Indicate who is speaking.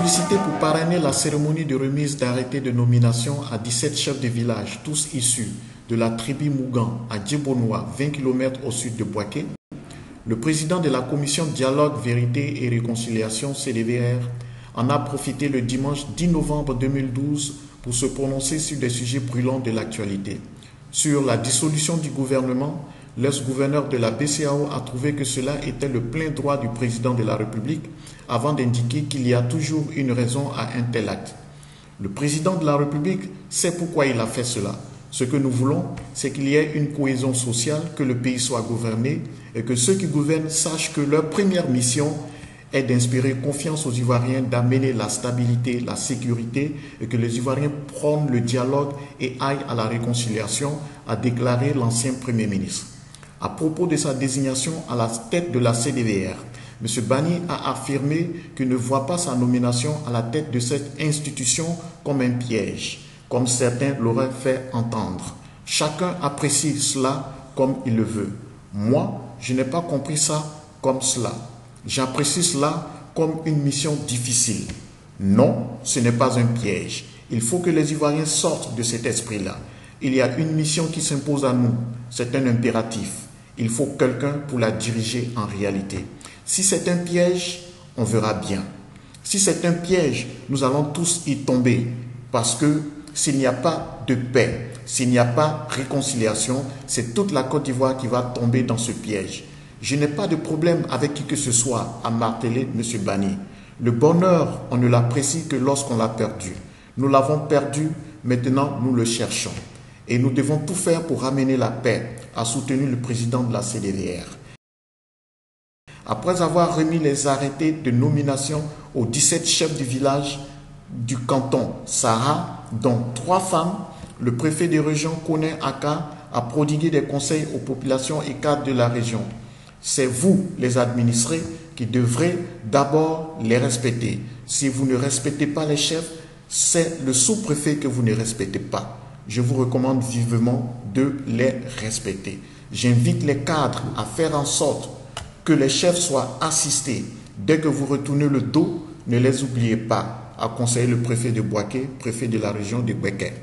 Speaker 1: sollicité pour parrainer la cérémonie de remise d'arrêté de nomination à 17 chefs de village, tous issus de la tribu Mougan à Djibonoua, 20 km au sud de Bouaké. Le président de la commission Dialogue, Vérité et Réconciliation, CDVR, en a profité le dimanche 10 novembre 2012 pour se prononcer sur des sujets brûlants de l'actualité. Sur la dissolution du gouvernement, l'ex-gouverneur de la BCEAO a trouvé que cela était le plein droit du président de la République avant d'indiquer qu'il y a toujours une raison à un tel acte. Le président de la République sait pourquoi il a fait cela. Ce que nous voulons, c'est qu'il y ait une cohésion sociale, que le pays soit gouverné et que ceux qui gouvernent sachent que leur première mission est d'inspirer confiance aux Ivoiriens, d'amener la stabilité, la sécurité et que les Ivoiriens prônent le dialogue et aillent à la réconciliation, a déclaré l'ancien Premier ministre. À propos de sa désignation à la tête de la CDVR, M. Bani a affirmé qu'il ne voit pas sa nomination à la tête de cette institution comme un piège, comme certains l'auraient fait entendre. Chacun apprécie cela comme il le veut. Moi, je n'ai pas compris ça comme cela. J'apprécie cela comme une mission difficile. Non, ce n'est pas un piège. Il faut que les Ivoiriens sortent de cet esprit-là. Il y a une mission qui s'impose à nous. C'est un impératif. Il faut quelqu'un pour la diriger en réalité. Si c'est un piège, on verra bien. Si c'est un piège, nous allons tous y tomber. Parce que s'il n'y a pas de paix, s'il n'y a pas de réconciliation, c'est toute la Côte d'Ivoire qui va tomber dans ce piège. Je n'ai pas de problème avec qui que ce soit, a martelé M. Bani. Le bonheur, on ne l'apprécie que lorsqu'on l'a perdu. Nous l'avons perdu, maintenant nous le cherchons. Et nous devons tout faire pour ramener la paix, a soutenu le président de la CDVR. Après avoir remis les arrêtés de nomination aux 17 chefs du village du canton Sahara, dont 3 femmes, le préfet de région Kone Aka a prodigué des conseils aux populations et cadres de la région. C'est vous, les administrés, qui devrez d'abord les respecter. Si vous ne respectez pas les chefs, c'est le sous-préfet que vous ne respectez pas. Je vous recommande vivement de les respecter. J'invite les cadres à faire en sorte que les chefs soient assistés. Dès que vous retournez le dos, ne les oubliez pas, a conseillé le préfet de Bouaké, préfet de la région de Bouaké.